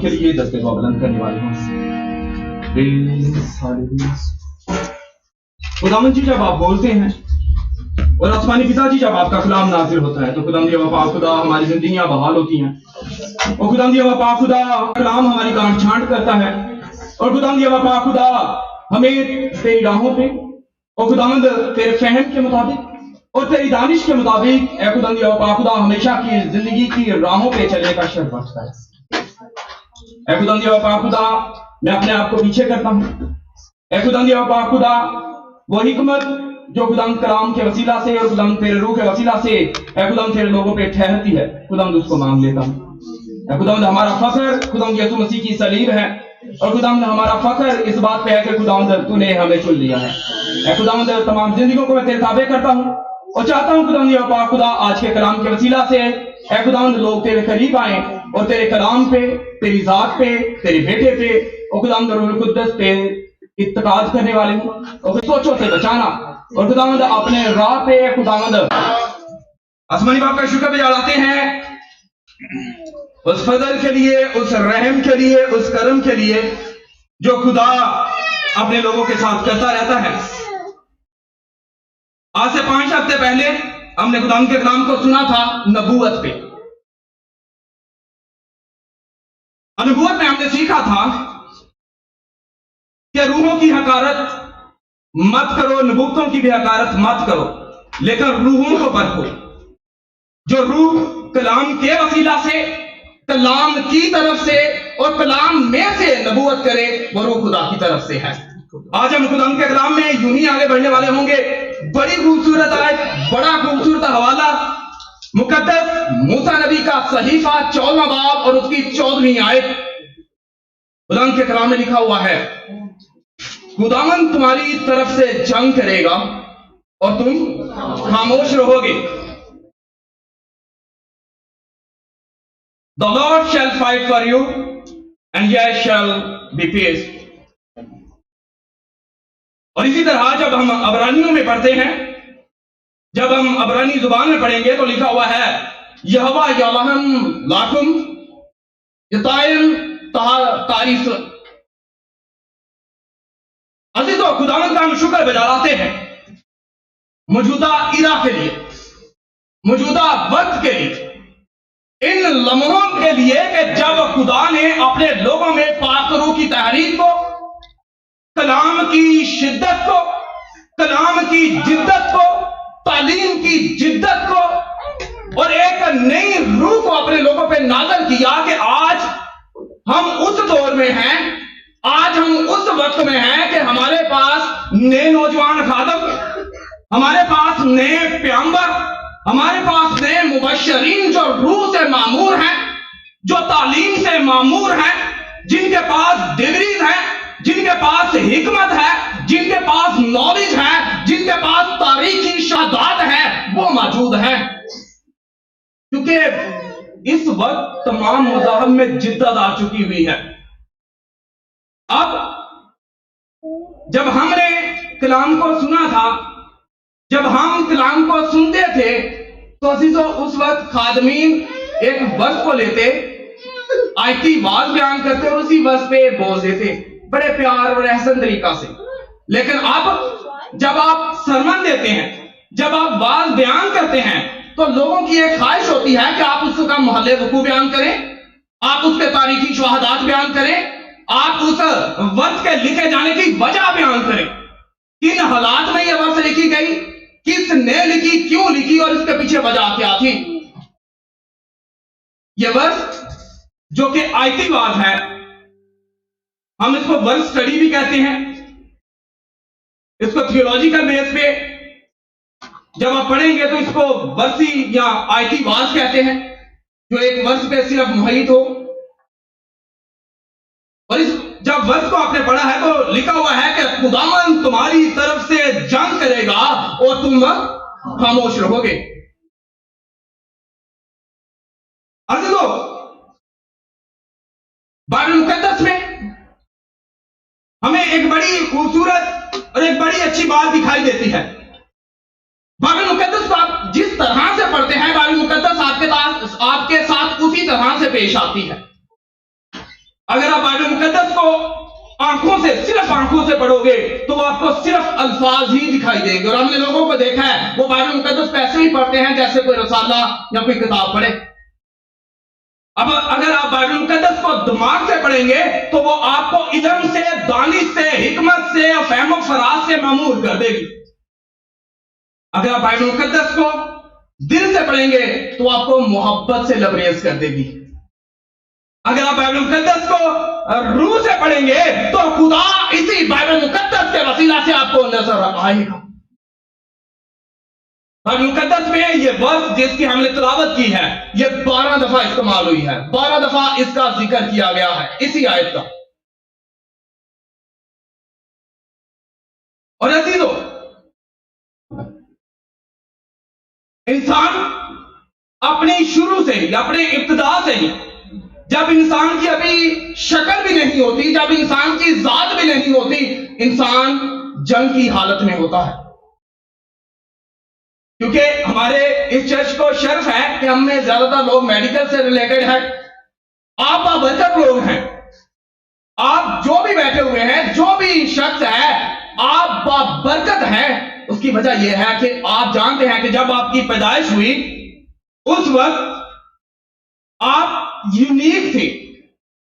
के लिए दस्ते को बुलंद करने वाले हूँ। खुदावंद जी जब आप बोलते हैं और आसमानी पिताजी जब आपका कलाम नाजिल होता है तो खुदावंद पाक खुदा हमारी जिंदगियां बहाल होती हैं और खुदावंद पाक खुदा कलाम हमारी गांठ छांट करता है और खुदावंद पाक खुदा हमें तेरी राहों पे और खुदावंद तेरे फहम के मुताबिक और तेरी दानिश के मुताबिक ए खुदावंद पाक खुदा हमेशा की जिंदगी की राहों पे चलने का शर्त बचता है। ए खुदावंद पाक खुदा मैं अपने आप को पीछे करता हूँ। ए खुदावंद पाक खुदा वो हिकमत जो खुदावंद कलाम के वसीला से और खुदावंद तेरे रूह के वसीला से ए खुदावंद तेरे लोगों पे ठहरती है, खुदावंद उसको मांग लेता हूँ। ए खुदावंद हमारा फख्र खुदावंद यीशु मसीह की सलीब है और खुदावंद हमारा फख्र इस बात पे है कि खुदावंद तूने हमें चुन लिया है। ए खुदावंद तमाम जिंदगियों को मैं तेरे ताबे करता हूँ और चाहता हूँ खुदावंद पाक खुदा आज के कलाम के वसीला से ए खुदावंद लोग तेरे करीब आए और तेरे कलाम पे, तेरी जात पे, तेरे बेटे पे और खुदावंद रूहुल कुद्दस पे इत्तकाद करने वाले हूँ और सोचों से बचाना और खुदावंद अपने राह पे खुदावंद आसमानी बाप का शुक्र बजाते हैं उस फजल के लिए, उस रहम के लिए, उस करम के लिए जो खुदा अपने लोगों के साथ करता रहता है। आज से 5 हफ्ते पहले हमने खुदा के कलाम को सुना था नबूवत पे। नबूवत में हमने सीखा था कि रूहों की हकारत मत करो, नबूवतों की भी हकारत मत करो, लेकिन रूहों को परखो। जो रूह कलाम के वसीला से, कलाम की तरफ से और कलाम में से नबूवत करे वो रूह खुदा की तरफ से है। आज हम खुदा के कलाम में यूं ही आगे बढ़ने वाले होंगे। बड़ी खूबसूरत आयत, बड़ा खूबसूरत हवाला मुकद्दस मूसा नबी का सहीफा 14वां बाब और उसकी 14वीं आयत। खुदा के कलाम में लिखा हुआ है, खुदावंद तुम्हारी तरफ से जंग करेगा और तुम खामोश रहोगे। The Lord shall fight for you and ye shall be peace। और इसी तरह जब हम अबरानियों में पढ़ते हैं, जब हम अबरानी जुबान में पढ़ेंगे तो लिखा हुआ है यहोवा यलहम लाकुम यतायम तारीफ। अजीजों, खुदावंद का हम शुक्र बजाते हैं मौजूदा इरा के लिए, मौजूदा वक्त के लिए, इन लम्हों के लिए कि जब खुदा ने अपने लोगों में पाक रूह की तहरीक को, कलाम की शिद्दत को, कलाम की जिद्दत को, तालीम की जिद्दत को और एक नई रूह को अपने लोगों पे नाज़िल किया कि आज हम उस दौर में हैं, आज हम उस वक्त में हैं कि हमारे पास नए नौजवान खादम, हमारे पास नए प्यांबर, हमारे पास नए मुबश्शिरीन जो रूह से मामूर हैं, जो तालीम से मामूर हैं, जिनके पास डिग्रीज हैं, जिनके पास हिकमत है, जिनके पास नॉलेज है, जिनके पास तारीखी शहादत है, वो मौजूद है। क्योंकि इस वक्त तमाम मज़ाहब में जिद्दत आ चुकी हुई है। अब जब हमने कलाम को सुना था, जब हम कलाम को सुनते थे तो अजीजों उस वक्त खादमीन एक वर्स को लेते, आयती वाज बयान करते और उसी वर्स पे बोल देते बड़े प्यार और एहसन तरीका से। लेकिन अब जब आप सरमन देते हैं, जब आप वाज बयान करते हैं तो लोगों की एक ख्वाहिश होती है कि आप उसका महल्ले वकूअ बयान करें, आप उसके तारीखी शहादत बयान करें, आप उस वर्स के लिखे जाने की वजह बयान करें, किन हालात में यह वर्स लिखी गई, किसने लिखी, क्यों लिखी और इसके पीछे वजह क्या थी। यह वर्स जो कि आयती वाज है, हम इसको वर्स स्टडी भी कहते हैं, इसको थियोलॉजिकल बेस पे जब आप पढ़ेंगे तो इसको वर्सी या आयती वाज कहते हैं, जो एक वर्स पे सिर्फ मुहैत हो। और इस जब वर्स को आपने पढ़ा है तो लिखा हुआ है कि खुदावंद तुम्हारी तरफ से जंग करेगा और तुम खामोश रहोगे। अजीजों, बाइबल मुकद्दस में हमें एक बड़ी खूबसूरत और एक बड़ी अच्छी बात दिखाई देती है। बाइबल मुकद्दस को आप जिस तरह से पढ़ते हैं, बाइबल मुकद्दस आपके साथ उसी तरह से पेश आती है। अगर आप बाइबल मुकद्दस को आंखों से, सिर्फ आंखों से पढ़ोगे तो आपको सिर्फ अल्फाज ही दिखाई देंगे। और हमने लोगों को देखा है वो बाइबल मुकद्दस ऐसे ही पढ़ते हैं जैसे कोई रसाला या कोई किताब पढ़े। अब अगर आप बाइबल मुकद्दस को दिमाग से पढ़ेंगे तो वो आपको इल्म से, दानिश से, हिकमत से और फहम फराज से मामूर कर देगी। अगर आप बाइबल मुकद्दस को दिल से पढ़ेंगे तो आपको मोहब्बत से लबरेज कर देगी। अगर आप बाइबल मुकद्दस को रूह से पढ़ेंगे तो खुदा इसी बाइबल मुकद्दस के वसीला से आपको नजर आएगा। बाइबल मुकद्दस में ये वर्ष जिसकी हमने तिलावत की है ये 12 दफा इस्तेमाल हुई है, 12 दफा इसका जिक्र किया गया है इसी आयत का। और अजीजों, इंसान अपनी शुरू से ही, अपने इब्तिदा से ही, जब इंसान की अभी शक्ल भी नहीं होती, जब इंसान की जात भी नहीं होती, इंसान जंग की हालत में होता है। क्योंकि हमारे इस चर्च को शर्फ है कि हम में ज्यादातर लोग मेडिकल से रिलेटेड है। आप बाबरकत लोग हैं, आप जो भी बैठे हुए हैं, जो भी शख्स है, आप बाबरकत हैं। उसकी वजह यह है कि आप जानते हैं कि जब आपकी पैदाइश हुई उस वक्त आप यूनिक थे।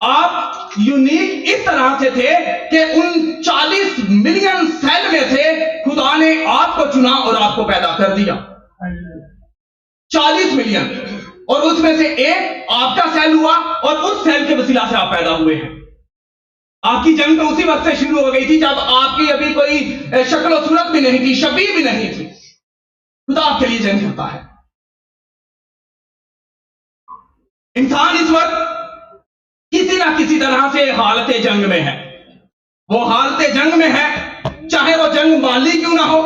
आप यूनिक इस तरह से थे कि उन 40 मिलियन सेल में से खुदा ने आपको चुना और आपको पैदा कर दिया। 40 मिलियन, और उसमें से एक आपका सेल हुआ और उस सेल के वसीला से आप पैदा हुए हैं। आपकी जंग तो उसी वक्त से शुरू हो गई थी जब आपकी अभी कोई शक्ल और सूरत भी नहीं थी, शबीह भी नहीं थी। खुदा आपके लिए जंग करता है। इंसान इस वक्त किसी ना किसी तरह से हालत जंग में है। वो हालत जंग में है, चाहे वो जंग माली क्यों ना हो,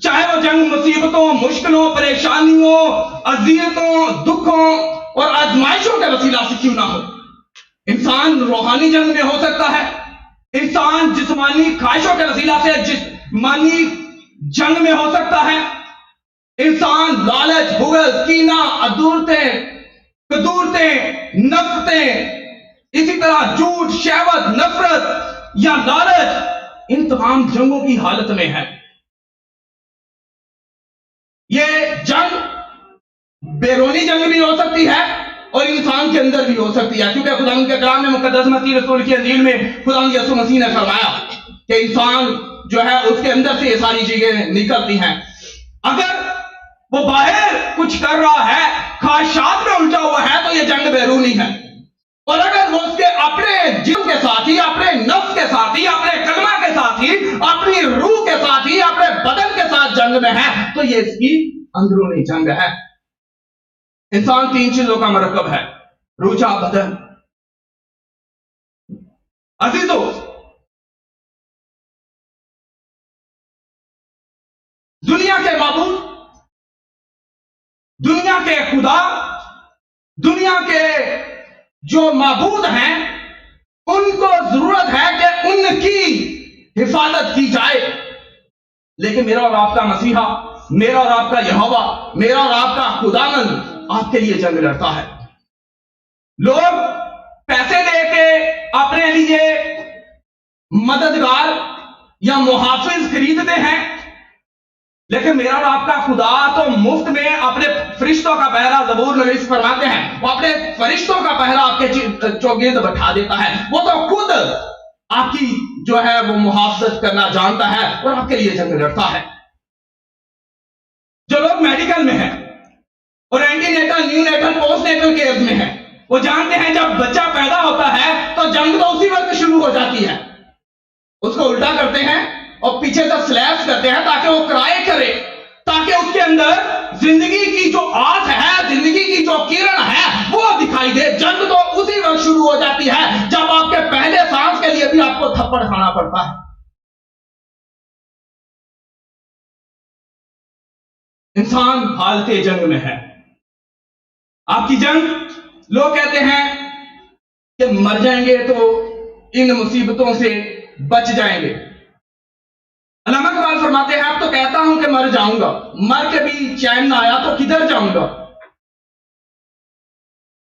चाहे वो जंग मुसीबतों, मुश्किलों, परेशानियों, अजियतों, दुखों और आजमाइशों के वसीला से क्यों ना हो। इंसान रूहानी जंग में हो सकता है, इंसान जिस्मानी ख्वाहिशों के वसीला से जिस्मानी जंग में हो सकता है, इंसान लालच, बुग़्ज़, कीना, अदूरतें, कदूरतें, नफरतें, इसी तरह झूठ, शहवत, नफरत या लालच, इन तमाम जंगों की हालत में है। यह जंग बैरूनी जंग भी हो सकती है और इंसान के अंदर भी हो सकती है, क्योंकि खुदा के कलाम में मुकद्दस मसीह रसूल की अंजील में खुदा यीशु मसीह ने फरमाया कि इंसान जो है उसके अंदर से ये सारी चीजें निकलती हैं। अगर वो बाहर कुछ कर रहा है, ख्वाहिशात में उलझा हुआ है, तो ये जंग बैरूनी है। और अगर वो उसके अपने जिस्म के साथ ही, अपने नफ्स के साथ ही, अपने कलमा के साथ ही, अपनी रूह के साथ ही, अपने बदन के साथ जंग में है, तो ये इसकी अंदरूनी जंग है। इंसान 3 चीजों का मरकब है, रूह, बदन। अजीजों, दुनिया के माबूद, दुनिया के खुदा, दुनिया के जो माबूद हैं, उनको जरूरत है कि उनकी हिफाजत की जाए। लेकिन मेरा और आपका मसीहा, मेरा और आपका यहोवा, मेरा और आपका खुदावंद आपके लिए जंग लड़ता है। लोग पैसे देके अपने लिए मददगार या मुहाफिज खरीदते हैं, लेकिन मेरा और आपका खुदा तो मुफ्त में अपने फरिश्तों का पहरा, ज़बूर में नबी फरमाते हैं, वो अपने फरिश्तों का पहरा आपके चौगिर्द बैठा देता है। वो तो खुद आपकी जो है वो मुहाफजत करना जानता है और आपके लिए जंग लड़ता है। जो लोग मेडिकल में हैं और एंटीनेटल, न्यूनेटल, पोस्टनेटल केयर में हैं, वो जानते हैं जब बच्चा पैदा होता है तो जंग तो उसी वक्त शुरू हो जाती है। उसको उल्टा करते हैं और पीछे तक स्लैब्स करते हैं ताकि वो क्राई करे, ताकि उसके अंदर जिंदगी की जो आस है, जिंदगी की जो किरण है वो दिखाई दे। जंग तो उसी वक्त शुरू हो जाती है जब आपके पहले सांस के लिए भी आपको थप्पड़ खाना पड़ता है। इंसान हालते जंग में है। आपकी जंग, लोग कहते हैं कि मर जाएंगे तो इन मुसीबतों से बच जाएंगे। अल्लामा इकबाल फरमाते हैं, अब तो कहता हूं कि मर जाऊंगा, मर के भी चैन ना आया तो किधर जाऊंगा।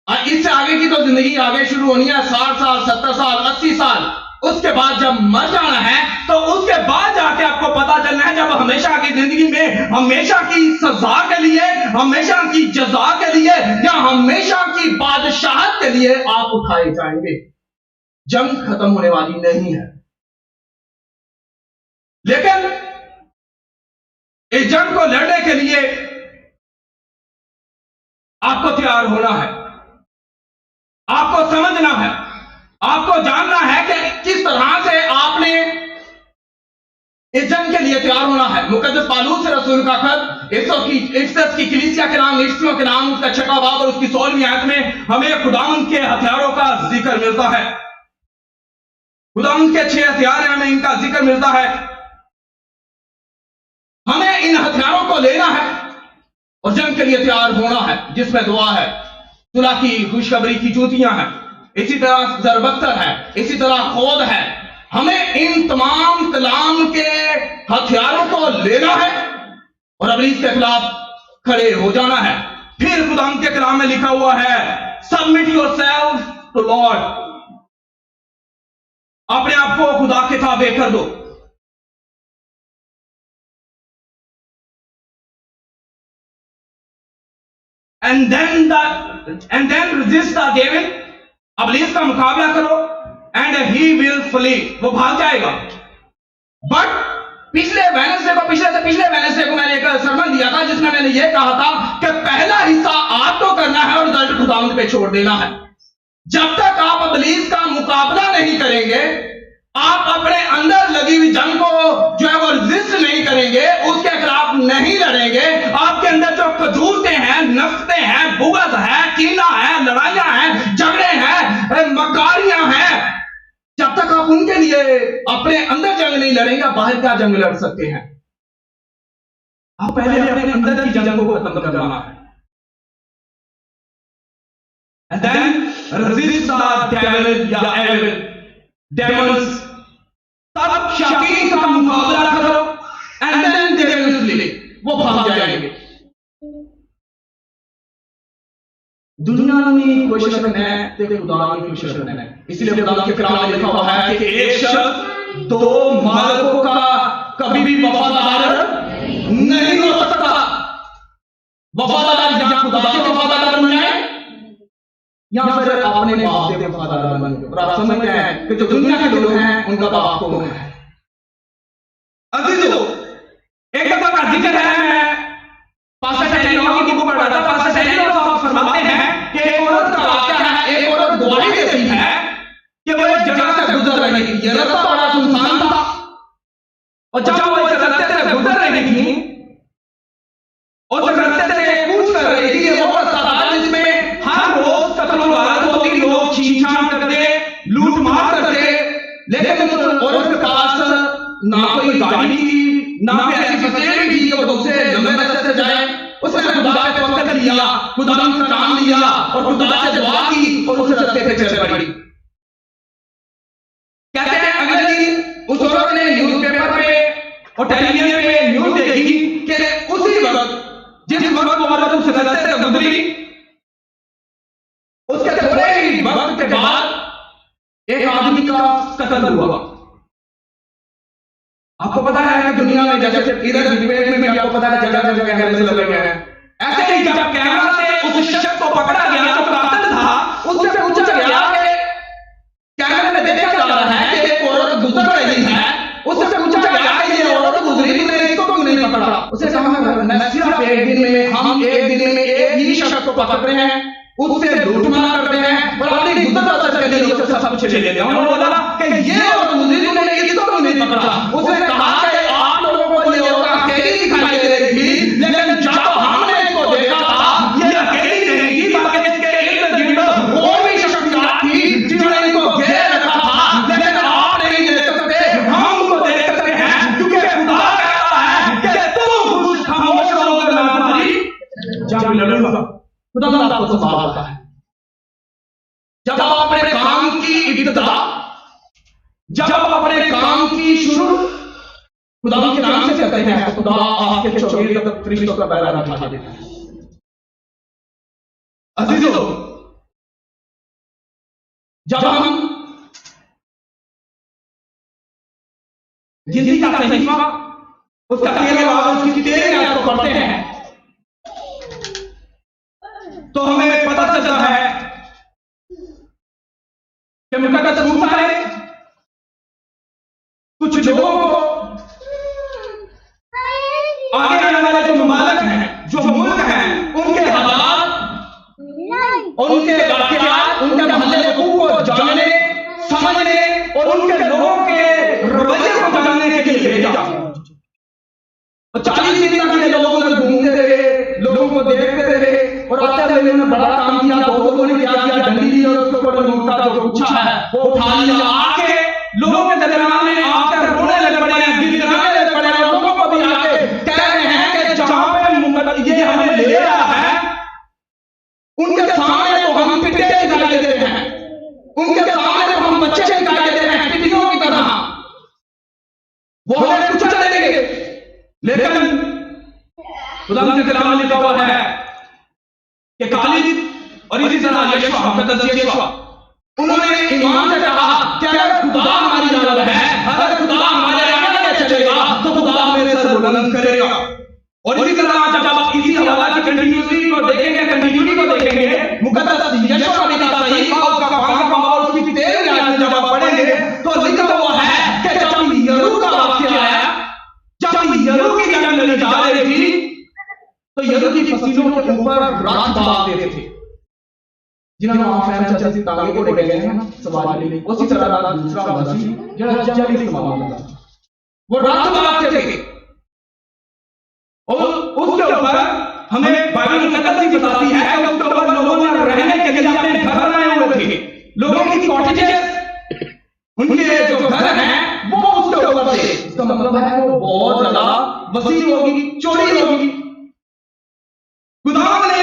और इससे आगे की तो जिंदगी आगे शुरू होनी है, 60 साल, 70 साल, 80 साल। उसके बाद जब मर जाना है तो उसके बाद जाके आपको पता चलना है, जब हमेशा की जिंदगी में हमेशा की सजा के लिए, हमेशा की जजा के लिए या हमेशा की बादशाहत के लिए आप उठाए जाएंगे। जंग खत्म होने वाली नहीं है, लेकिन इस जंग को लड़ने के लिए आपको तैयार होना है, आपको समझना है, आपको जानना है कि किस तरह से आपने इस जंग के लिए तैयार होना है। मुकद्दस पालूस रसूल का खत इफिसस की कलीसिया के नाम, इफिसियों के नाम, उसका 6वां बाब और उसकी 16वीं आयत में हमें खुदावंद के हथियारों का जिक्र मिलता है। खुदावंद के 6 हथियार हैं, हमें इनका जिक्र मिलता है। हमें इन हथियारों को लेना है और जंग के लिए तैयार होना है, जिसमें दुआ है, सुलह की खुशखबरी की जूतियां हैं, इसी तरह जरबख्तर है, इसी तरह खोद है। हमें इन तमाम कलाम के हथियारों को लेना है और इब्लीस के खिलाफ खड़े हो जाना है। फिर खुदावंद के कलाम में लिखा हुआ है, सबमिट योरसेल्फ टू लॉर्ड, अपने आप को खुदा के ताबे कर दो। And then resist the devil, इब्लीस का मुकाबला करो, and he will flee, वो भाग जाएगा। बट पिछले वेडनेसडे को मैंने एक सरमन दिया था जिसमें मैंने ये कहा था कि पहला हिस्सा आपको करना है और रिजल्ट खुदावंद पे छोड़ देना है। जब तक आप इब्लीस का मुकाबला नहीं करेंगे, आप अपने अंदर लगी हुई जंग को जो है वो रेजिस्ट नहीं करेंगे, उसके खिलाफ नहीं लड़ेंगे, आपके अंदर जो कदूरते हैं, नफरतें हैं, बुग़्ज़ है, कीना है, लड़ाइयां हैं, झगड़े हैं, मकारियां हैं, जब तक आप उनके लिए अपने अंदर जंग नहीं लड़ेंगे, आप बाहर क्या जंग लड़ सकते हैं? आप पहले अपने अंदर की जंग को खत्म करना है। And then resist the devil या evil demons, तब शैतान का मुकाबला करो, and then they will flee, वो भाग जाएंगे। दुनिया में कोशिश करना है तो खुदा की कोशिश करना है। इसलिए खुदा के कलाम में लिखा हुआ है कि एक शख्स 2 मालिकों का कभी भी वफादार नहीं हो सकता। वफादार या खुदा के वफादार बन जाए या फिर अपने बाप के वफादार बन जाए। और आप समझते हैं कि जो दुनिया के लोग हैं उनका बाप कौन है? अजीजों, एक दफा का जिक्र है, मैं पास्टर टैनियों की बुक पढ़ रहा था। पास्टर टैनियों साहब फरमाते हैं कि एक औरत का वाकया है, एक औरत गवाही देती है कि वो एक जगह से गुजर रही थी, ये रास्ता बड़ा सुनसान था और जब वो इस रास्ते से गुजर रही थी, उस रास्ते से पूछ कर रही थी, ये वो रास्ता था जिसमें हर रोज कत्ल वारदात होती, लोग छीन-छान करते, लूट मार करते, लेकिन उस औरत के पास ना कोई गाड़ी थी, ना कोई ऐसी फैसिलिटी थी कि वो दूसरे लंबे रास्ते से जाए। उसने खुदा पे तवक्कुल किया, खुदा का नाम लिया और खुदा से दुआ की और उस रास्ते पे चल पड़ी। कहते हैं अगले दिन उस औरत ने न्यूज़पेपर पे और टेलीविजन पे न्यूज़ देखी कि उसी वक्त जिस वक्त वो औरत उस रास्ते से गुजरी, उसके थोड़े ही वक्त के बाद एक आदमी का कत्ल हुआ। आपको पता है कि दुनिया में जैसे इधर डिबेट में भी आपको पता है जगह जगह कैमरे लगे हुए हैं, ऐसे ही जब कैमरा से उस शख्स को पकड़ा गया जो कातिल था, उससे पूछा गया कि कैमरे में देखा जा रहा है कि एक औरत गुजर रही है, उससे पूछा गया कि ये औरत गुजरी, तूने इसको क्यों नहीं पकड़ा? उसने कहा मैं सिर्फ एक दिन में एक ही शख्स को पकड़ते हैं, उससे लूटमार करते हैं और अपनी गुजर बसर के लिए उससे सब कुछ ले लेते हैं। उन्होंने बोला कि ये औरत गुजरी, तूने इसको क्यों नहीं पकड़ा? उसने कहा कि आप लोगों को ये औरत अकेली दिखाई दे रही थी, लेकिन जब हमने इसको देखा था ये अकेली नहीं थी, बल्कि इसके इर्द-गिर्द और भी शख्सियत थी जिन्होंने इसको घेर रखा था, लेकिन आप नहीं देख सकते, हम उसको देख सकते हैं, क्योंकि खुदा कहता है कि तुम खुद खामोश रहोगे, मैं तुम्हारी जंग लड़ूंगा। खुदा आपको संभालता है। जब आप अपने काम की इब्तिदा, जब आप अपने काम की शुरू खुदा के नाम से करते हैं, तो खुदा आपके शरीर तक फरिश्तों का पहरा बिठा देता है। अजीजों, जब हम गिनती का सहीफा उसका 13वां उसकी 13 आयत को पढ़ते हैं तो हमें पता चलता है कि मुकद्दस मूसा ने कुछ लोगों को आगे आने वाले जो ममालिक हैं, जो मुल्क हैं, उनके हालात और उनके वाक़यात, उनके महल्ले को जानने, समझने और उनके लोगों के रवैये को जानने के लिए भेजा। 40 दिन तक ये लोगों में घूमते रहे, लोगों को देखते रहे और आते हुए उन्होंने बड़ा काम किया। दो लोगों ने क्या किया, डंडी ली और उसके ऊपर मूसा जो पूछा है वो उठा लिया। आके लोगों के दरमियान में आकर रोने लगे पड़े हैं, गिड़गिड़ाने लगे पड़े हैं। लोगों को भी आके कह रहे हैं कि जहां पे ये हमें ले रहा है उनके सामने तो हम पिटे दिखाई देते हैं, उनके सामने तो हम बच्चे दिखाई देते हैं टिड्डियों की तरह, वो हमें कुचल देंगे। लेकिन खुदा के कलाम में लिखा हुआ है कि खालिद और इसी तरह यशवा, मुकद्दस यशवा, उन्होंने ईमान से कहा कि अगर खुदा हमारी जान है, अगर खुदा हमारे आगे चलेगा तो खुदा हमें सर बुलंद करेगा। और इसी तरह जब आप इसी हवाला की कंटिन्यूटी को देखेंगे, मुकद्दस यशवा ने कहा सही और उसका 5वां और उसकी 13 आयत जब आप पढ़ेंगे तो लिखा हुआ है कि जब यरूह का वाक़या आया, जब यरूह की जंग लड़ी जा रही थी तो यरूह की फसीलों के ऊपर रात बांधते थे, जिन्होंने वहां चलती तांगे को लेके गए ना सवारी में, उसी तरह दूसरा मसीह जो जंग का मामला वो रात बांधते थे। और उसके ऊपर हमें बाइबल मुकद्दस बताती है कि उसके ऊपर लोगों ने रहने के लिए अपने घर बनाए हुए थे, लोगों की कॉटेजेस, उनके जो घर हैं वो उसके ऊपर थे। इसका मतलब है वो बहुत ज्यादा वसी होगी, चौड़ी होगी। खुदा ने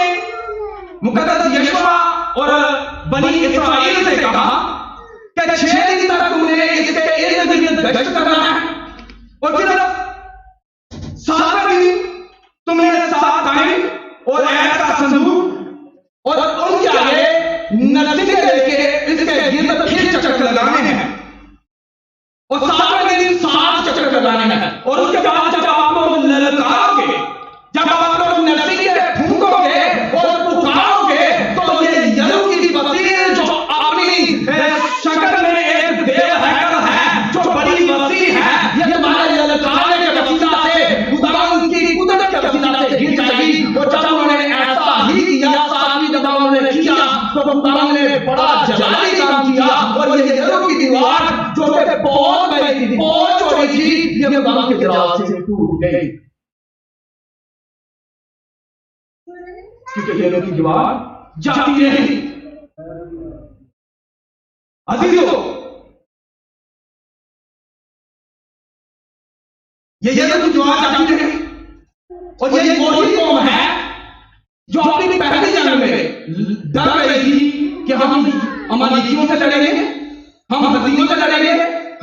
मुकद्दस यशवा और बनी इस्राएल से कहा कि 6 दिन तक तुमने इसके इर्द गिर्द गश्त करना है और फिर 7वें दिन तुमने 7 कायम और ऐसा संदूक और उनके आगे नसीबे लेके इसके गिर्द फिर चक्कर लगाने हैं और 7वें दिन 7 चक्कर लगाने हैं। और उसके बाद जब आप लोग ललकारोगे, जब आप लोग नसीबे फूंकोगे और पुकारोगे तो ये यरूह की फसील जो अपनी शक्ल में एक बेहतर है, जो बड़ी वसी है, ये तुम्हारे ललकारे के वसीला से, खुदावंद की कुदरत के वसीला से गिर जाएगी। और जब उन्होंने ऐसा ही किया, 7वीं जब उन्होंने किया तो खुदावंद ने बड़ा जलाली काम किया और ये यरूह की दीवार जो कि बहुत बड़ी थी, बहुत चौड़ी थी, ये खुदावंद के जलाल से टूट गई, क्योंकि यरूह की दीवार जाती रही। अजीजों, ये यरूह की दीवार जाती रही और ये वही कौम है जो अपनी पहली जंग में डर रही थी कि हम अमालेकियों से लड़ेंगे, हम हज़ियों से लड़ेंगे,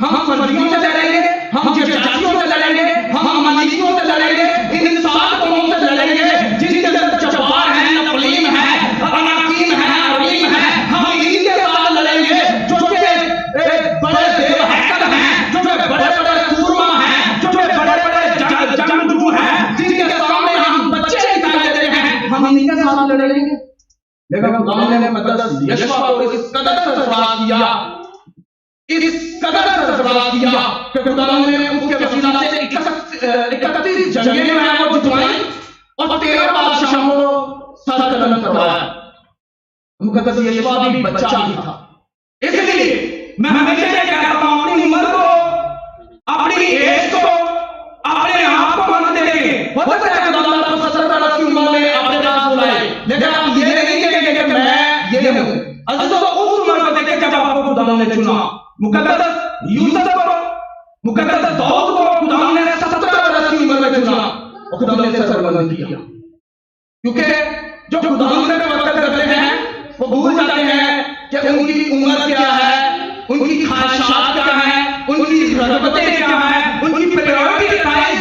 हम फर्जियों से लड़ेंगे, हम जर्जासियों से लड़ेंगे, हम अमालेकियों से लड़ेंगे, इन 7 कौमों से लड़ेंगे जिनके अंदर जब्बार है, नफलीम है, अनाकीम है, अरीम है। हम इनके साथ लड़ेंगे जो कि बड़े देव हैकर हैं, जो कि बड़े-बड़े सूरमा हैं, जो कि बड़े-बड़े जंगजू हैं, जिनके सामने हम बच्चे दिखाई देते हैं, हम इनके साथ लड़ेंगे। लेकिन खुदा ने मुकद्दस यशवा को इस कदर सरफराज किया, इस कदर सरफराज किया कि खुदा ने उसके वसीला से 31 जंगें वो जितवाई और 13 बादशाहों को सर कलम करवाया। मुकद्दस यशवा भी बच्चा ही था। इसलिए मैं हमेशा ये कहता हूं, अपनी उम्र को, अपनी एज को, अपने आप को मत देखें। हो सकता है खुदा आपको 70 वर्ष की उम्र में अपने पास बुलाए, लेकिन आप ये नहीं कहेंगे कि मैं ये हूं। अजीजों, उस उम्र को देखें जब आपको खुदा ने चुना। मुकद्दस यूसुफ को, मुकद्दस दाऊद को खुदा ने 70 वर्ष की उम्र में चुना और खुदा ने सरबलंद किया, क्योंकि जो खुदा ने वक्त करते हैं वो भूल जाते हैं कि उनकी उम्र क्या है, उनकी ख्वाहिशात क्या है, उनकी रग़बतें क्या है, उनकी प्रायोरिटी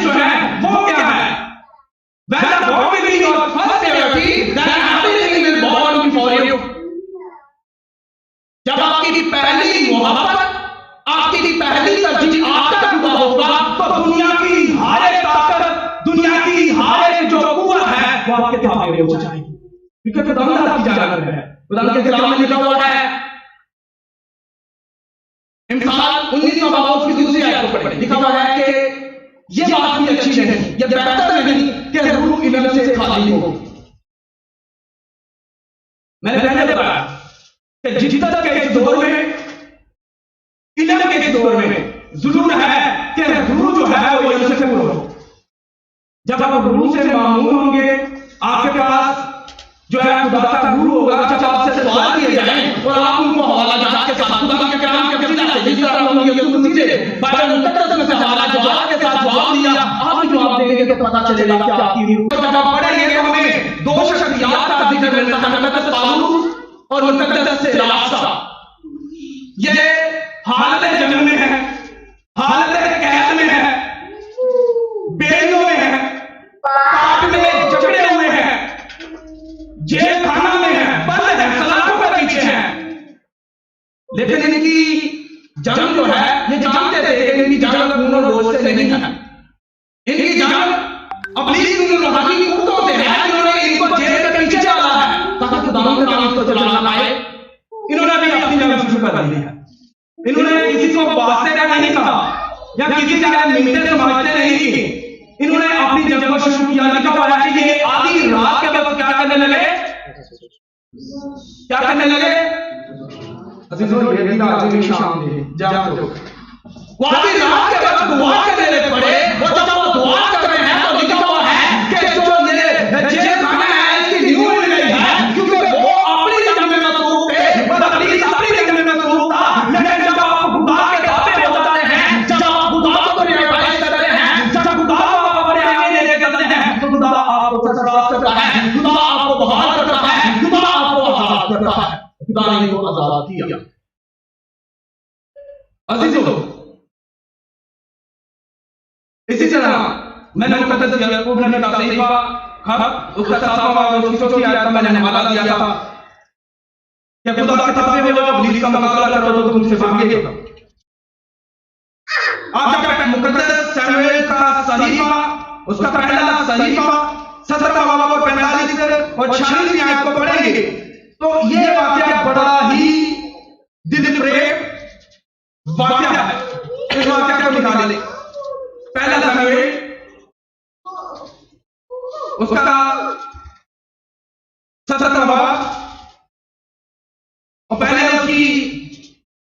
जो है वो क्या है। When the God will be your first priority, then everything will fall before you. जब आपकी के कलाम में लिखा हुआ है। इमसाल 19 बाब की दूसरी आयत को पढ़ें, लिखा हुआ है कि ये बात भी अच्छी नहीं, ये बेहतर नहीं कि रूह इल्म से खाली हो। मैंने पहले बताया कि जिद्दत के इस दौर में, इल्म के इस दौर में जरूर है कि रूह जो है वो इल्म से पूर्ण हो। जब आप रूह से मामूल होंगे, आपके पास जो है खुदा का रूह होगा, जब आपसे सवाल किए जाएं और आप उनको हवाला जहाज के साथ खुदा के कलाम के वसीला से जिस तरह हम ये मसीह बाइबल मुकद्दस में से हवाला जवाब के साथ जवाब दिया, आप जवाब देंगे तो पता चलेगा कि आपकी रूह। जब आप पढ़ेंगे तो हमें दो शख्सियत का जिक्र मिलता है, मुकद्दस पालूस और मुकद्दस एलासा। ये हालत जंग में है, हालत कैद में है, बेड़ियों में है, काट में जकड़े हुए हैं, जेल खाना में है, बंद है, सलाखों के पीछे है। लेकिन इनकी जंग जो है, ये जानते थे कि इनकी जंग खून और गोश्त से नहीं है, इनकी जंग अपनी रूहानी कुत्तों से है, जिन्होंने इनको जेल के पीछे डाला है ताकि खुदा के नाम को चलाना पाए। इन्होंने भी अपनी जंग शुरू कर दी है। इन्होंने किसी को वास्ते का नहीं कहा या किसी का मिलते समझते नहीं, इन्होंने अपनी जंग को शुरू किया। लिखा हुआ है कि ये आधी रात के वक्त क्या करने लगे, क्या करने लगे? अजीजों, ये भी आधी शाम थी, जागो। वो आधी रात के वक्त दुआ करने लगे पड़े, और जब वो दुआ कर रहे हैं तो लिखा हुआ है कि जो ये जेल खाना है इसकी न्यू मिल गई है, क्योंकि वो अपनी जंग में मसरूफ थे, अपनी जंग में मसरूफ था। लेकिन जब आप खुदा के दावे पे उतारते हैं, जब आप खुदा को रियलाइज करते हैं, जब खुदा को अपने आगे लेके चलते हैं, तो खुदा आपको सजदा करता है, खुदा आपको बहाल करता है, खुदा आपको आजाद करता है। खुदा ने इनको आजाद किया। अजीजों, इसी तरह मैंने मुकद्दस याकूब नबी का सहीफा उसका 7वां और उसकी 4थी आयत में मैंने हवाला दिया था कि खुदा के ताबे में वो इब्लीस का मुकाबला करो तो तुमसे भागेगा। आप जब मुकद्दस शमूएल का सहीफा उसका पहला सहीफा 17वां बाब और 45 और 46 आयत को पढ़ेंगे तो ये वाकया बड़ा ही दिलफरेब वाकया है। इस वाकया को निकाल ले। पहला शमूएल उसका 17वां बाब और पहले उसकी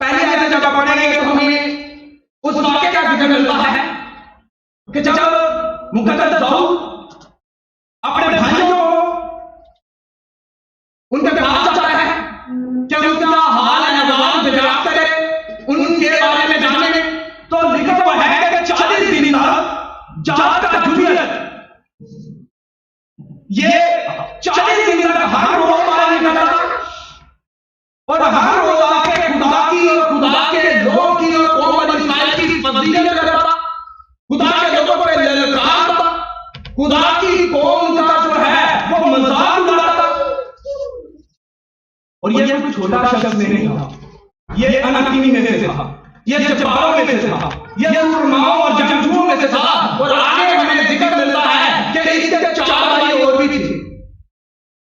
पहली आयत जब पढ़ेंगे तो हमें उस वाकये का जिक्र मिलता है कि जब मुकद्दस दाऊद अपने भाइयों को उनके पास जाता है कि उनका हाल अहवाल दरियाफ्त करे, उनके बारे में जाने, तो लिखा हुआ है कि 40 दिन तक जात का जुलियत, ये 40 दिन तक हर रोज पालन करता और हर रोज आके खुदा की और खुदा के लोगों की और कौम इस्राएल की फजीलत करता, खुदा के लोगों पे ललकारता, खुदा की कौम का जो है वो मजाक उड़ाता। और ये कोई छोटा शख्स नहीं था, ये अनाकीमी में से था, ये जब्बारों में से था, ये सुरमाओं और जंगजुओं में से था। और आगे हमें जिक्र मिलता है कि इसके 4 भाई और भी थे,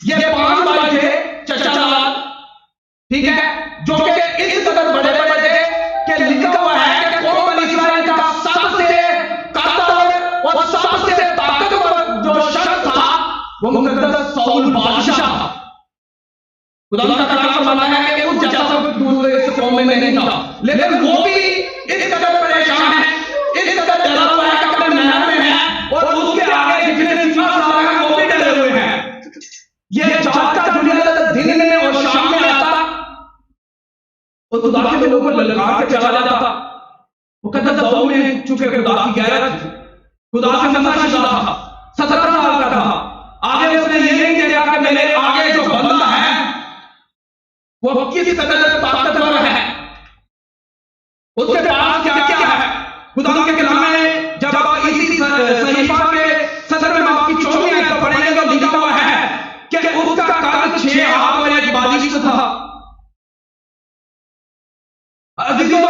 ये 5 भाई थे चचालाल, ठीक है, जो कि इस कदर बड़े बड़े थे कि लिखा हुआ है कि कौम इस्राएल का सबसे ताकतवर और सबसे ताकतवर जो शख्स था वो मुकद्दस साउल बादशाह था। खुदा का कलाम फरमाता है कि उस जैसा कोई दूसरे इस कौम में नहीं था, लेकिन वो भी इस कदर परेशान है, इस कदर डरा हुआ है कि अपने महल में है और उसके आगे जितने सीमा सारा है वो भी डरे हुए हैं। ये जात का जुलियत दिन में और शाम में आता और खुदा के लोगों को ललकार के चला जाता। मुकद्दस दाऊद में चूंकि खुदा की गैरत, खुदा से मसला था, 17 साल का था, आगे उसने ये नहीं देखा कि मेरे आगे जो बंदा है वो किस कदर ताकतवर है, उसके पास क्या क्या है। खुदा के कलाम में जब आप इसी सहीफा के 17वें बाब की 4वीं आयत को पढ़ेंगे तो लिखा हुआ है कि उसका कद 6 हाथ और 1 बालिश था। अजीजों,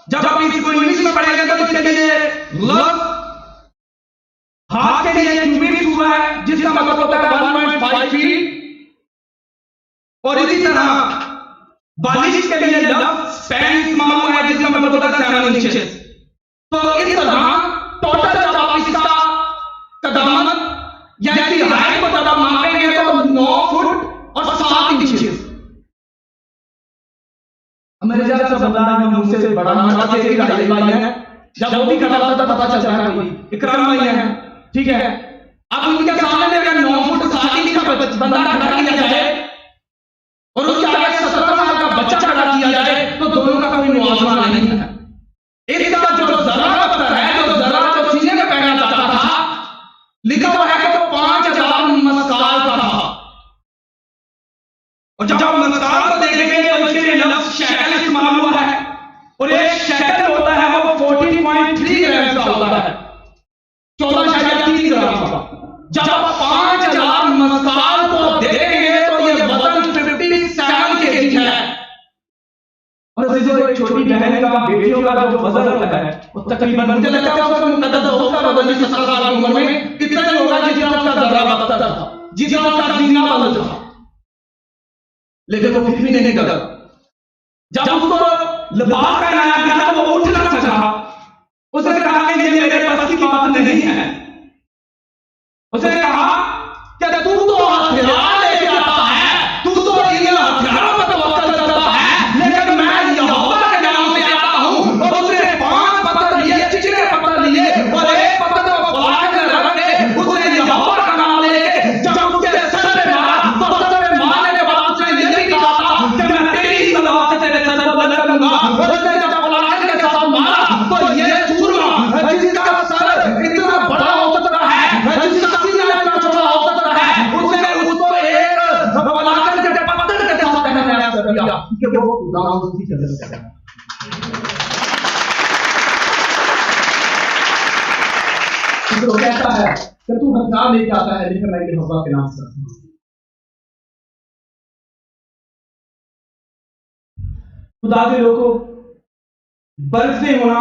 जब आप इसको इंग्लिश में पढ़ेंगे तो इसके लिए लफ्ज हाथ के लिए क्यूबिक हुआ है, जिसका मतलब होता है 1.5 फीट और इसी तरह बालिश के लिए लफ्ज पैंस मालूम है जिसका मतलब होता है 7 इंचेस। तो इस तरह टोटल जब आप इसका कदामत या इसकी हाइट को जब आप मापेंगे तो 9 फुट और 7 इंचेस। मेरे जैसा बंदा है मुझसे बड़ा नवाज से गाड़ी भाई है, जब वो भी खड़ा होता पता चलता है कोई इकराम भाई है, ठीक है। अब उनके सामने अगर 9 फुट 7 इंच का बंदा खड़ा किया जाए और उसके आगे 17 साल का बच्चा खड़ा किया जाए तो दोनों का कोई मुआवजा नहीं है। इसका जो जरा पत्थर है, जो जरा जो सीने में पहना जाता था, लिखा हुआ है कि 5000 मस्काल का था। और जब मस्काल को देखेंगे तो इसके लिए लफ्ज शैकल इस्तेमाल हुआ है और एक शैकल होता है वो 14.3 ग्राम का होता है, 14.3 ग्राम का। जब 5000 मस्काल को देखेंगे तो ये वजन 57 केजी है। और एक छोटी बहन का बेटियों का जो वजन होता है वो तकरीबन मुझे लगता है उसका मुकद्दर होगा वजन 17 साल की उम्र में इतना ही होगा जितना उसका जरा पत्थर था, जितना उसका सीना वाला था। लेकिन वो फिर भी नहीं करता। जब उसको लिबास पहनाया गया तो वो उठ ना सका। उसने कहा कि ये मेरे बस की बात नहीं है। उसने कहा कि तू तो हथियार लेके आता है, तू तो इन हथियारों पर तवक्कुल करता है, लेकिन मैं यहोवा के नाम से आता हूं। और उसने 5 पत्थर लिए, चिकने पत्थर लिए और एक पत्थर को पलट कर रख के उसने यहोवा का नाम लेके जब उसके सर पे मारा तो सर पे मारने के बाद उसने ये भी कहा कि मैं तेरी ही तलवार से तेरे सर को बंद करूंगा। और उसने जब पलट के साथ मारा तो ये सूरमा जिसका सर इतना बड़ा हो सकता है, जिसका सीना इतना छोटा हो सकता है, उसने उसको एक पलट के पत्थर के साथ पहनाया कर दिया कि वो खुदावंद की तरफ है। तो कहता है कि तू हथियार लेके आता है लेकिन मैं यहोवा के नाम से आता हूं। खुदा के लोगों, बरकतें होना,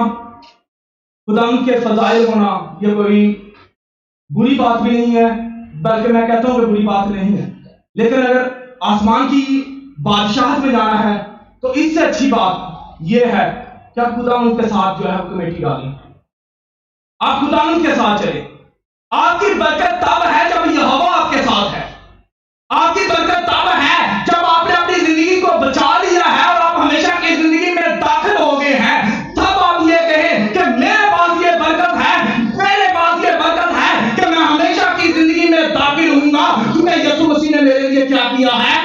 खुदा के फजाइल होना ये कोई बुरी बात भी नहीं है, बल्कि मैं कहता हूं कि बुरी बात नहीं है। लेकिन अगर आसमान की बादशाहत में जाना है तो इससे अच्छी बात यह है कि आप खुदा उनके साथ जो है कमेटी डालें, आप खुदा उनके साथ चले। आपकी बरकत तब है जब यहोवा आपके साथ है। आपकी बरकत तब है जब आपने अपनी जिंदगी को बचा लिया है और आप हमेशा की जिंदगी में दाखिल हो गए हैं। तब आप ये कहें कि मेरे पास ये बरकत है, मेरे पास ये बरकत है कि मैं हमेशा की जिंदगी में दाखिल होऊंगा। क्योंकि यीशु मसीह ने मेरे लिए क्या किया है?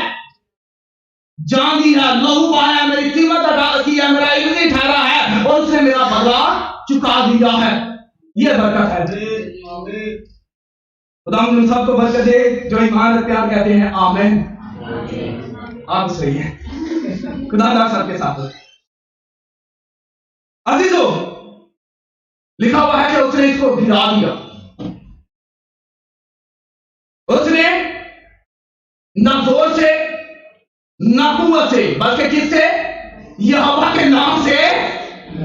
जान दी है, लहू बहाया, मेरी कीमत अदा की है, मेरा इज्जत ठहरा है और उसने मेरा बदला चुका दिया है। ये बरकत है। खुदा हम सबको बरकत दे जो ईमान रखते हैं, कहते हैं आमीन। आप सही है। खुदा ना सबके साथ हो। अजीजों, लिखा हुआ है कि उसने इसको गिरा दिया। उसने न जोर से न कुव्वत से बल्कि किससे? यहोवा के नाम से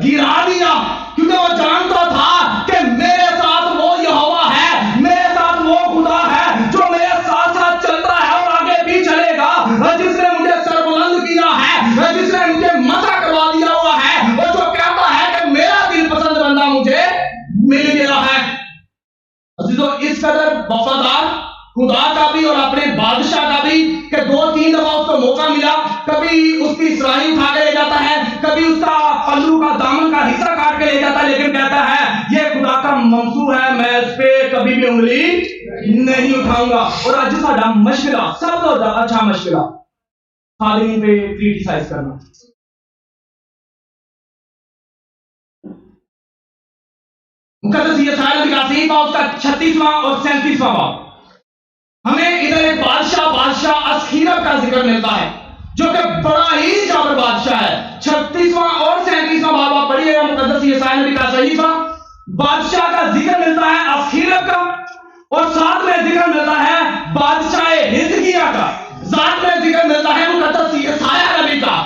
गिरा दिया। क्योंकि वो जानता था कि मेरे साथ वो यहोवा है, मेरे साथ वो खुदा है जो मेरे साथ साथ चलता है और आगे भी चलेगा, जिसने मुझे सरबुलंद किया है, जिसने मुझे मसा करवा दिया हुआ है और जो कहता है कि मेरा दिल पसंद बंदा मुझे मिल गया है। अजीजों, इस कदर वफादार खुदा का भी और अपने बादशाह का भी कि 2-3 दफा उसको मौका मिला, कभी उसकी सराही उठा के ले जाता है, कभी उसका पल्लू का दामन का हिस्सा काट के ले जाता है, लेकिन कहता है ये खुदा का मंसूर है, मैं इस पे कभी भी उंगली नहीं उठाऊंगा। और आज साडा मशवरा सब तो अच्छा मशवरा खालिद पे क्रिटिसाइज करना। मुकद्दस यशायाह नबी का 36वां और 37वां बाब, हमें इधर एक बादशाह अस्खीरब का जिक्र मिलता है जो कि बड़ा ही जाबर बादशाह है। 36वां और 37वां बाब आप पढ़िएगा, मुकद्दस यशायाह नबी का सहीफा, बादशाह का जिक्र मिलता है अस्खीरब का और साथ में जिक्र मिलता है बादशाह हिजकिय्याह का, साथ में जिक्र मिलता है मुकद्दस यशायाह नबी का।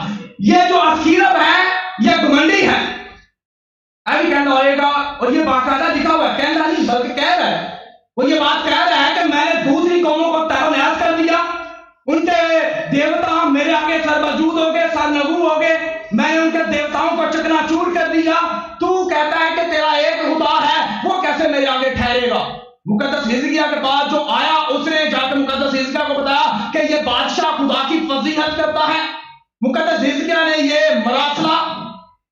ये जो अस्खीरब है ये घमंडी है, अभी कहना होएगा और ये बाकायदा लिखा हुआ है, कहना नहीं बल्कि कह रहा है, वो ये बात कह रहा है कि मैंने दूसरी कौमों को तहस कर दिया, उनके देवताओं चकनाचूर कर दिया। तू कहता है कि तेरा एक खुदा है, वो कैसे मेरे आगे ठहरेगा? मुकद्दस हिजकिय्याह के बाद जो आया उसने जाकर मुकद्दस हिजकिय्याह को बताया कि ये बादशाह खुदा की फजीहत करता है। मुकद्दस हिजकिय्याह ने ये मरासला,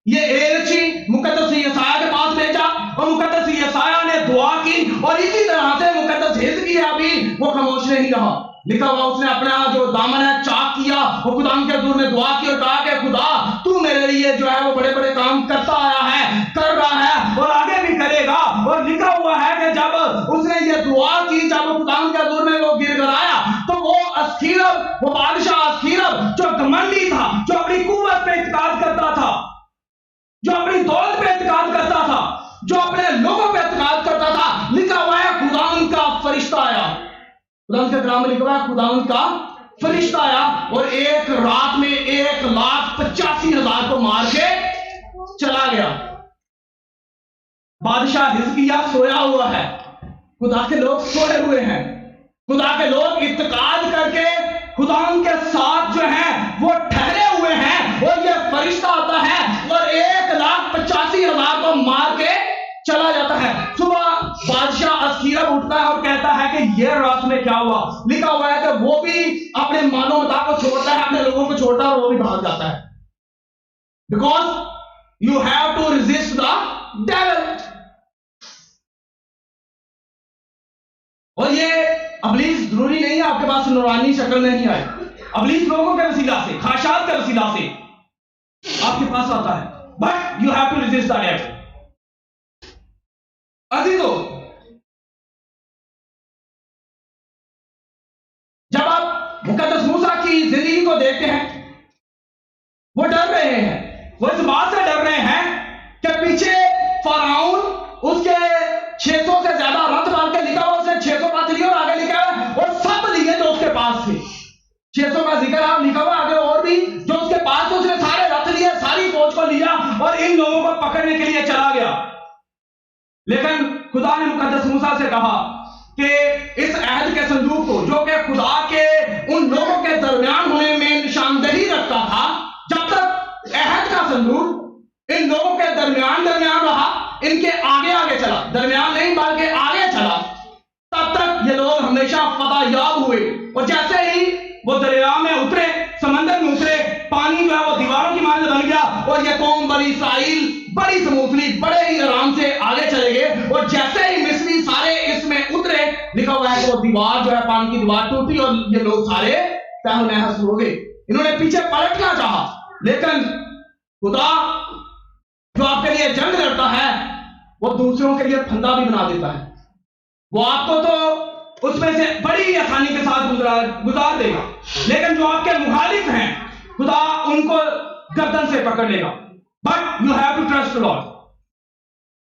ये एलची मुकद्दस यशायाह के पास भेजा और मुकद्दस यशायाह ने दुआ की, और इसी तरह से मुकद्दस हिजकिय्याह भी वो खामोश नहीं रहा। लिखा हुआ उसने अपना जो दामन है चाक किया, वो खुदा के हजूर में दुआ की और कहा कि खुदा तू मेरे लिए जो है वो बड़े बड़े काम करता आया है, कर रहा है और आगे भी करेगा। और लिखा हुआ है कि जब उसने ये दुआ की, जब खुदा के हजूर में वो गिड़गिड़ाया, तो वो अस्खीरब, वो बादशाह अस्खीरब जो घमंडी था, जो अपनी कुव्वत पे इत्काद करता था, जो अपनी दौलत पे इत्काद करता था, जो अपने लोगों पे इत्काद करता था, लिखा हुआ है खुदा का फरिश्ता आया। खुदा के कलाम में लिखा हुआ है खुदा का फरिश्ता आया और एक रात में 1,85,000 को मार के चला गया। बादशाह हिजकिय्याह सोया हुआ है, खुदा के लोग सोए हुए हैं। खुदा के लोग इत्काद करके खुदा के साथ जो है वो ठहरे हुए हैं, और ये फरिश्ता आता है और 1,85,000 को मार के चला जाता है। सुबह बादशाह अस्खीरब उठता है और कहता है कि ये रात में क्या हुआ। लिखा हुआ है कि वो भी अपने मानो मता को छोड़ता है, अपने लोगों को छोड़ता है और वो भी भाग जाता है। Because you have to resist the devil. और ये अबलीस जरूरी नहीं है आपके पास नूरानी शक्ल में नहीं आए, अबलीस लोगों के वसीला से, खाशात के वसीला से आपके पास आता है, but you have to resist the devil. अजीजों, जब आप मुकद्दस मूसा की जिंदगी को देखते हैं, वो डर रहे हैं, वो इस बात से डर रहे हैं कि पीछे फराउन उसके 600 से ज्यादा रथ बांध के, लिखा हुआ उसने 600 रथ लिए और आगे लिखा है और सब लिए जो उसके पास थे। 600 का जिक्र आप लिखा हुआ आगे, और भी जो उसके पास थे उसने सारे रथ लिए, सारी फौज को लिया और इन लोगों को पकड़ने के लिए चला गया। लेकिन खुदा ने मुकद्दस मूसा से कहा कि इस अहद के संदूक को, जो कि खुदा के उन लोगों के दरमियान होने में निशानदेही रखता था, जब तक अहद का संदूक इन लोगों के दरमियान रहा, इनके आगे आगे चला, दरमियान नहीं बल्कि आगे चला, तब तक ये लोग हमेशा फतहयाब हुए। और जैसे ही वो दरिया में उतरे, समंदर में उतरे, पानी जो है वो दीवारों की मानद बन गया और ये कौम बनी इस्राएल बड़ी स्मूथली, बड़े ही आराम से आगे चले गए। और जैसे ही मिस्री सारे इसमें उतरे, लिखा हुआ है कि वो दीवार जो है, पानी की दीवार टूटी और ये लोग सारे तहस नहस हो गए। इन्होंने पीछे पलटना चाहा, लेकिन खुदा जो आपके लिए जंग लड़ता है वो दूसरों के लिए फंदा भी बना देता है। वो आपको तो उसमें से बड़ी आसानी के साथ गुजार देगा, लेकिन जो आपके मुखालिफ हैं खुदा उनको गर्दन से पकड़ लेगा। But you have to trust Lord.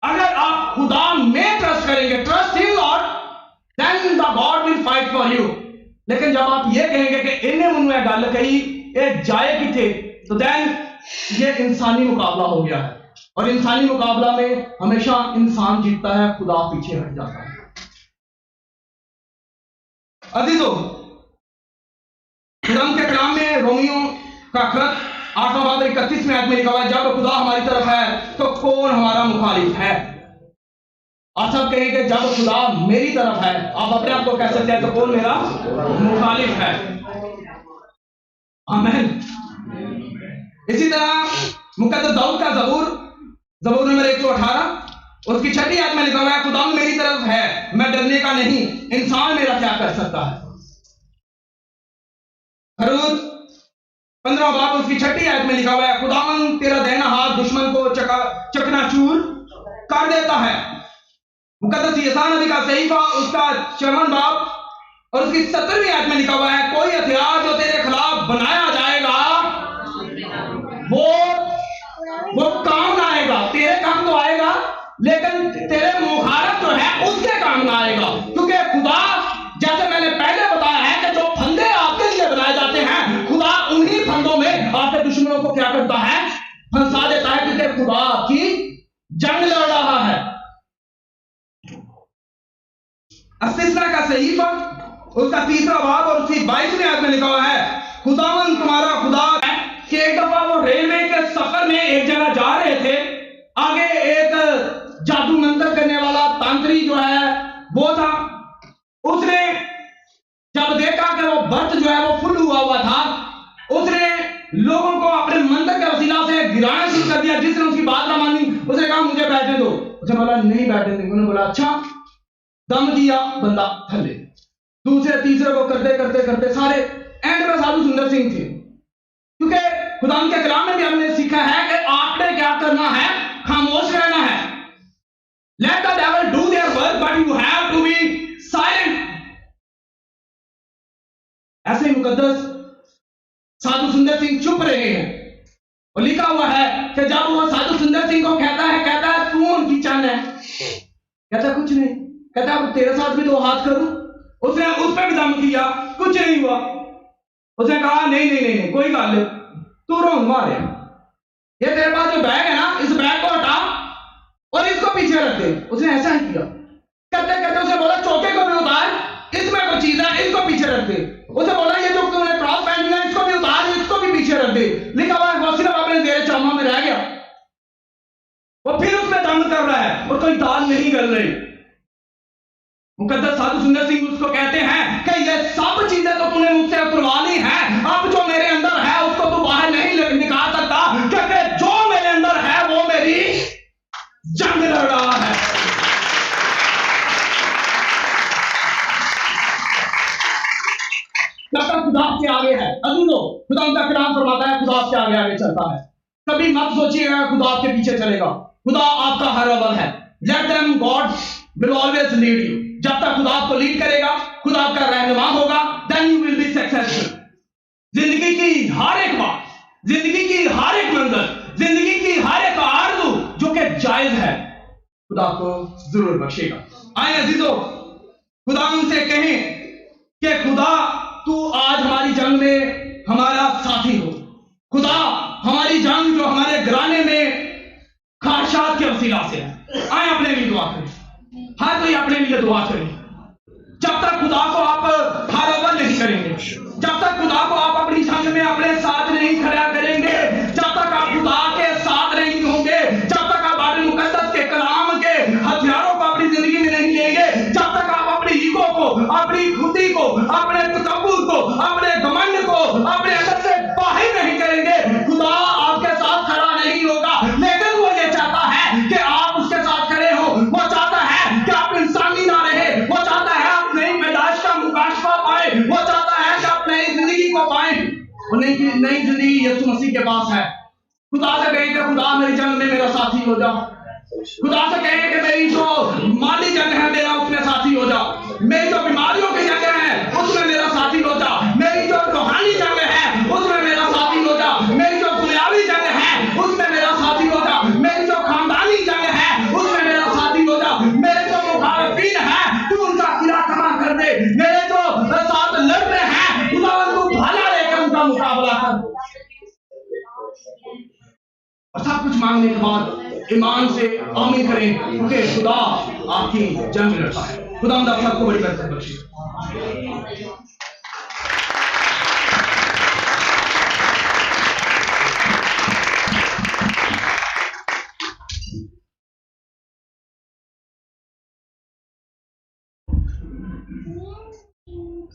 अगर आप खुदा में ट्रस्ट करेंगे, trust in Lord, then the God will fight for you. लेकिन जब आप ये कहेंगे कि इन्हें मुझे गल कही ये जाए कि थे, तो देन ये इंसानी मुकाबला हो गया है, और इंसानी मुकाबला में हमेशा इंसान जीतता है, खुदा पीछे हट जाता है। अजीजों, खुदा के कलाम में रोमियो का खत 8वां बाब 31 में आयत में लिखा हुआ है, जब खुदा हमारी तरफ है तो कौन हमारा मुखालिफ है। आप सब कहेंगे जब खुदा मेरी तरफ है, आप अपने आप को कह सकते हैं तो कौन मेरा मुखालिफ है। आमीन। इसी तरह मुकद्दस दाऊद का जबूर नंबर 118 उसकी 6वीं आयत में लिखा हुआ है, खुदा मेरी तरफ है, मैं डरने का नहीं, इंसान मेरा क्या कर सकता है। खरूज 15वां बाब उसकी 6वीं आयत में लिखा हुआ है, खुदावन तेरा दाहिना हाथ दुश्मन को चकनाचूर कर देता है। मुकद्दस यशायाह नबी का सहीफा उसका 54वां बाब और उसकी 70वीं आयत में लिखा हुआ है, कोई हथियार जो तेरे खिलाफ बनाया जाएगा वो काम ना आएगा। तेरे काम तो आएगा, लेकिन तेरे मुखालिफ जो है उसके काम ना आएगा, क्योंकि खुदा, जैसे मैंने पहले बताया है कि जो फंदे आपके लिए बनाए जाते हैं, खुदा उन्हीं फंदों में आपके दुश्मनों को क्या करता है, फंसा देता है, क्योंकि खुदा की जंग लड़ रहा है। अस्तिस्ना का सहीफा उसका 3रा बाब और उसकी 22वीं आयत में लिखा हुआ है, खुदावन तुम्हारा खुदा है। कि एक दफा वो रेलवे के सफर में एक जगह जा रहे आगे एक जादू मंत्र करने वाला तांत्री जो है वो था। उसने जब देखा कि वो व्रत जो है वो फुल हुआ था, उसने लोगों को अपने मंत्र के वसीला से गिराना शुरू कर दिया। जिसने उसकी बात ना मानी, उसने कहा मुझे बैठने दो। उसने बोला नहीं बैठने देंगे। उन्होंने बोला अच्छा। दम दिया, बंदा थले। दूसरे तीसरे को करते करते करते सारे एंड में साधु सुंदर सिंह थे। क्योंकि खुदा के कलाम में भी हमने सीखा है कि आपने क्या करना है, खामोश रहना है। Let the devil do their work but you have to be silent. ऐसे ही मुकद्दस साधु सुंदर सिंह चुप रहे हैं। और लिखा हुआ है कि जब वो साधु सुंदर सिंह को कहता है तू उनकी चैन है, कहता कुछ नहीं, कहता है तेरे साथ भी दो हाथ करूं। उसने उस पर भी दम किया, कुछ नहीं हुआ। उसने कहा नहीं नहीं नहीं, नहीं कोई गल नहीं, तू रोंग मारे, ये तेरे पास जो बैग है ना, इस बैग को हटा और इसको पीछे रख दे। उसने ऐसा ही किया। करते करते उसे बोला चौके को भी उतार, इसमें कोई चीज है, इसको पीछे रख दे। उसे बोला ये जो तूने क्रॉस पहन लिया इसको भी उतार, इसको भी पीछे रख दे। लिखा हुआ है वो सिर्फ अपने जेर चामा में रह गया। वो फिर उसमें दम कर रहा है और कोई दाल नहीं गल रही। मुकद्दस साधु सुंदर सिंह उसको कहते हैं कि ये सब चीजें तो तूने मुझसे उतरवा ली हैं, अब जो मेरे अंदर है उसको तू बाहर नहीं निकाल सकता, क्योंकि जो मेरे अंदर है वो मेरी जंग लड़ रहा है। खुदा से आगे है अजीजों, खुदा उनका कलाम फरमाता है खुदा से आगे आगे चलता है। कभी मत सोचिएगा खुदा आपके पीछे चलेगा। खुदा आपका हर अव्वल है। Let them God will always lead you. जब तक खुदा आपको लीड करेगा, खुदा आपका रहनुमा होगा, then you will be successful. जिंदगी की हर एक बात, जिंदगी की हर एक मंजिल, जिंदगी की हर एक आरज़ू जो कि जायज है, खुदा आपको जरूर बख्शेगा। आए अजीजों, खुदा उनसे कहें कि खुदा तू आज हमारी जंग में हमारा साथी हो। खुदा हमारी जंग जो हमारे घराने में ख्वाहिशात के वसीला से है, आए अपने लिए दुआ करें। हर कोई अपने लिए दुआ करें। जब तक खुदा को आप हर अव्वल नहीं करेंगे, जब तक खुदा को आप अपनी जंग में अपने साथ नहीं खड़ा करेंगे, जब तक आप खुदा के साथ नहीं होंगे, जब तक आप अपने मुकद्दस के कलाम के हथियारों को अपनी जिंदगी में नहीं लेंगे, जब तक आप अपनी ईगो को, अपनी खुदी को, अपने तकब्बुर को, अपने घमंड को अपने अंदर से बाहर नहीं करेंगे, खुदा आपके साथ खड़ा नहीं होगा। लेकिन वो ये चाहता है कि आप उसके साथ खड़े हो। वो चाहता है कि आप इंसानी ना रहे, वो चाहता है आप नई पैदाइश का मुकाशफा पाए, वो चाहता है कि आप नई जिंदगी को पाए। और नई जिंदगी यीशु मसीह के पास है। खुदा से कहें कि खुदा मेरी जंग में मेरा साथी हो जा। खुदा से कहें कि मेरी जो माली जंग है मेरा उसमें साथी हो जा। मेरी जो बीमारियों की जंग है उसमें मेरा साथी हो जा। मेरी जो रूहानी जंग है उसमें मेरा साथी हो जा। मेरी जो दुनियावी जंग है उसमें मेरा साथी हो जा। मेरी जो खानदानी जंग है उसमें मेरा साथी हो जा। मेरे जो मुखालिफिन है तू उनका किला कमा कर दे। मेरे जो साथ लड़ रहे हैं खुदा तू भला लेकर उनका मुकाबला कर। और सब कुछ मांगने के बाद ईमान से आमीन करें, क्योंकि खुदा आपकी जंग लड़ता है। खुदा सबको बड़ी बरकत बख्शे।